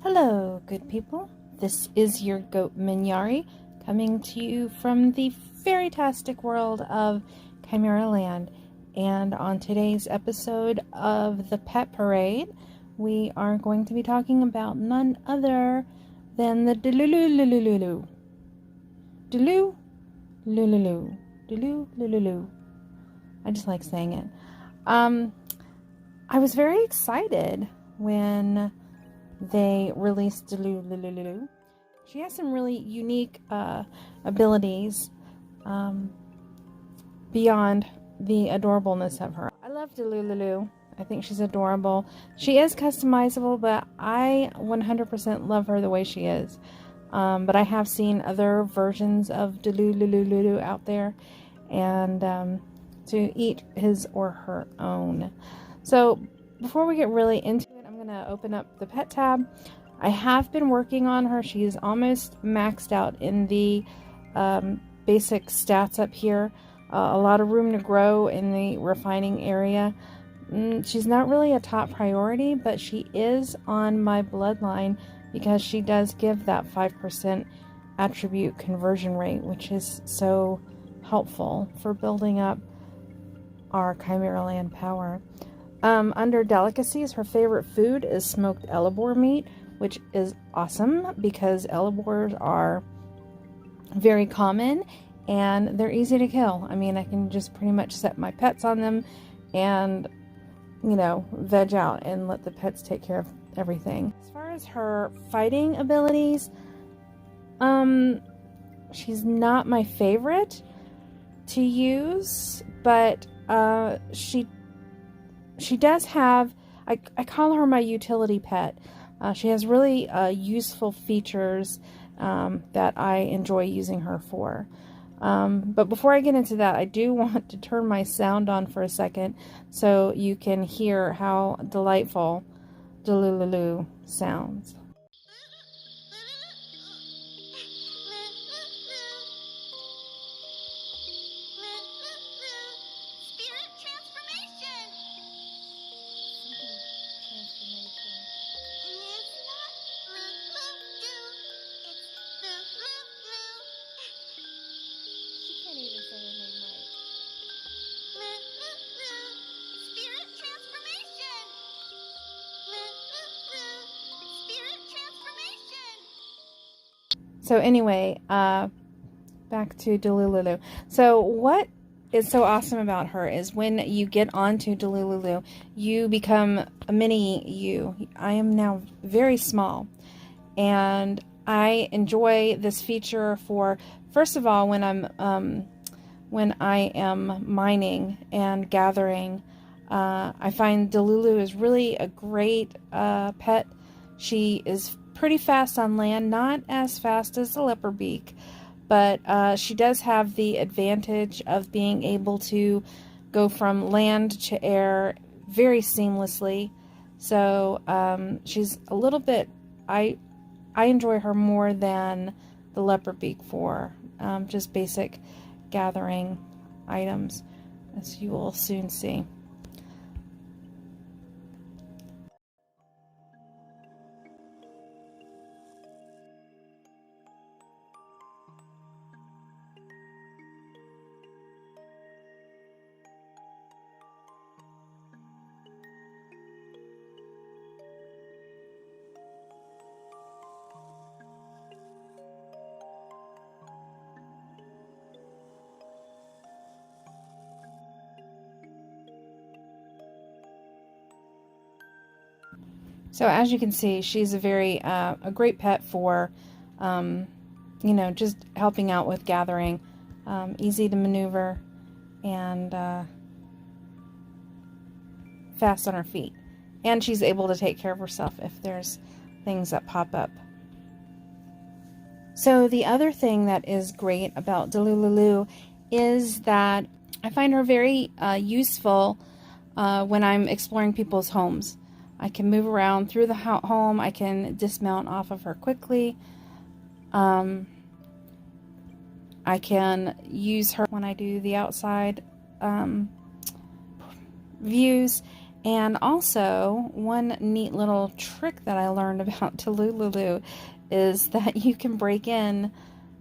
Hello, good people. This is your goat Minyari coming to you from the fairy-tastic world of Chimeraland. And on today's episode of the Pet Parade, we are going to be talking about none other than the Dululululu. Dululululu. Dululululu. I just like saying it. I was very excited when they released Dululululu. She has some really unique abilities beyond the adorableness of her. I love Dulululu. I think she's adorable. She is customizable, but I 100% love her the way she is. But I have seen other versions of Dululululu out there, and to each his or her own. So before we get really into it, I'm going to open up the pet tab. I have been working on her. She's almost maxed out in the basic stats up here. A lot of room to grow in the refining area. She's not really a top priority, but she is on my bloodline because she does give that 5% attribute conversion rate, which is so helpful for building up our Chimeraland power. Under delicacies, her favorite food is smoked Ep4 meat, which is awesome because Ep4s are very common and they're easy to kill. I mean, I can just pretty much set my pets on them and, you know, veg out and let the pets take care of everything. As far as her fighting abilities, she's not my favorite to use, but she does have, I call her my utility pet. She has really useful features that I enjoy using her for. But before I get into that, I do want to turn my sound on for a second so you can hear how delightful Dulululu sounds. So anyway, back to Dulululu. So what is so awesome about her is when you get onto Dulululu, you become a mini you. I am now very small, and I enjoy this feature for, first of all, when I am mining and gathering. I find Dululu is really a great pet. She is pretty fast on land, not as fast as the leopard beak, but she does have the advantage of being able to go from land to air very seamlessly. So she's a little bit, I enjoy her more than the leopard beak for just basic gathering items, as you will soon see. So as you can see, she's a very a great pet for, you know, just helping out with gathering. Easy to maneuver and fast on her feet. And she's able to take care of herself if there's things that pop up. So the other thing that is great about Dulululu is that I find her very useful when I'm exploring people's homes. I can move around through the home. I can dismount off of her quickly. I can use her when I do the outside views, And also, one neat little trick that I learned about Dulululu is that you can break in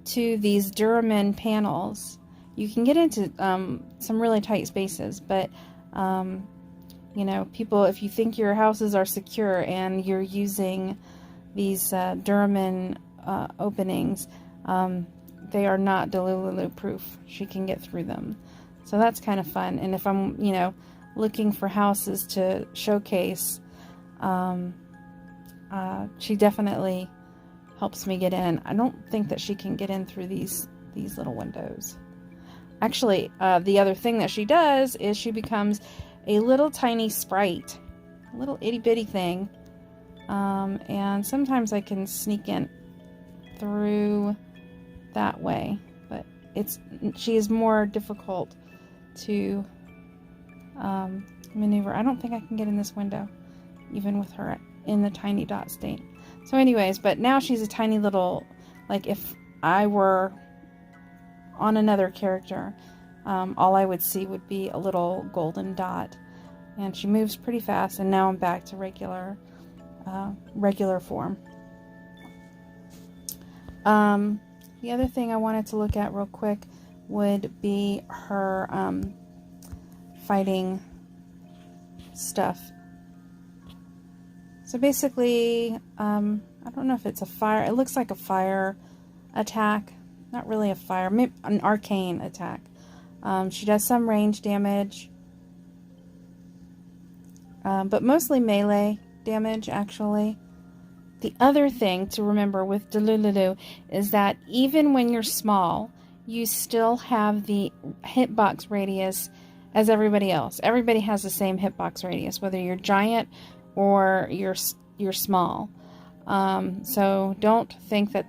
to these Duramen panels. You can get into some really tight spaces, but you know, people, if you think your houses are secure and you're using these Duramen openings, they are not Dulululu proof. She can get through them. So that's kind of fun. And if I'm, you know, looking for houses to showcase, she definitely helps me get in. I don't think that she can get in through these little windows. Actually, the other thing that she does is she becomes a little tiny sprite, a little itty bitty thing, and sometimes I can sneak in through that way, but she is more difficult to maneuver. I don't think I can get in this window, even with her in the tiny dot state. So anyways, but now she's a tiny little, like if I were on another character, all I would see would be a little golden dot, and she moves pretty fast. And now I'm back to regular form. The other thing I wanted to look at real quick would be her fighting stuff. So basically, I don't know if it's a fire. It looks like a fire attack. Not really a fire, maybe an arcane attack. She does some range damage, but mostly melee damage, actually. The other thing to remember with Dulululu is that even when you're small, you still have the hitbox radius as everybody else. Everybody has the same hitbox radius, whether you're giant or you're small. So don't think that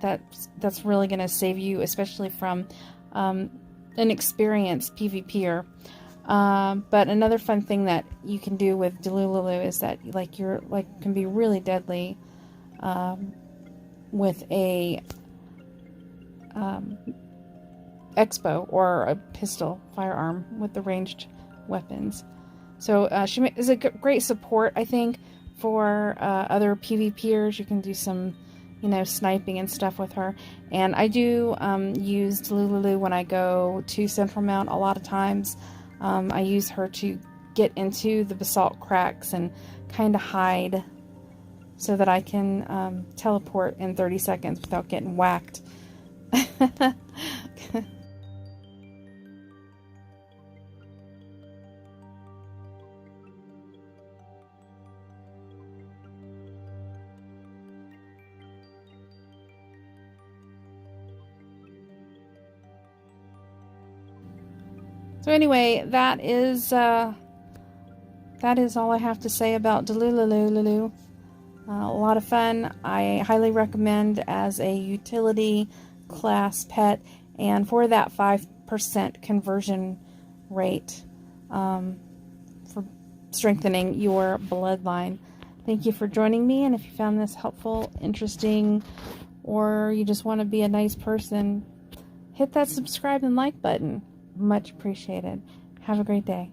that's really going to save you, especially from an experienced PvPer. But another fun thing that you can do with Dulululu is that can be really deadly with a expo or a pistol firearm with the ranged weapons. So she is a great support, I think, for other PvPers. You can do some, you know, sniping and stuff with her. And I do use Dulululu when I go to Central Mount a lot of times. I use her to get into the basalt cracks and kind of hide so that I can teleport in 30 seconds without getting whacked. So anyway, that is all I have to say about Dulululu. A lot of fun. I highly recommend as a utility class pet, and for that 5% conversion rate for strengthening your bloodline. Thank you for joining me, and if you found this helpful, interesting, or you just want to be a nice person, hit that subscribe and like button. Much appreciated. Have a great day.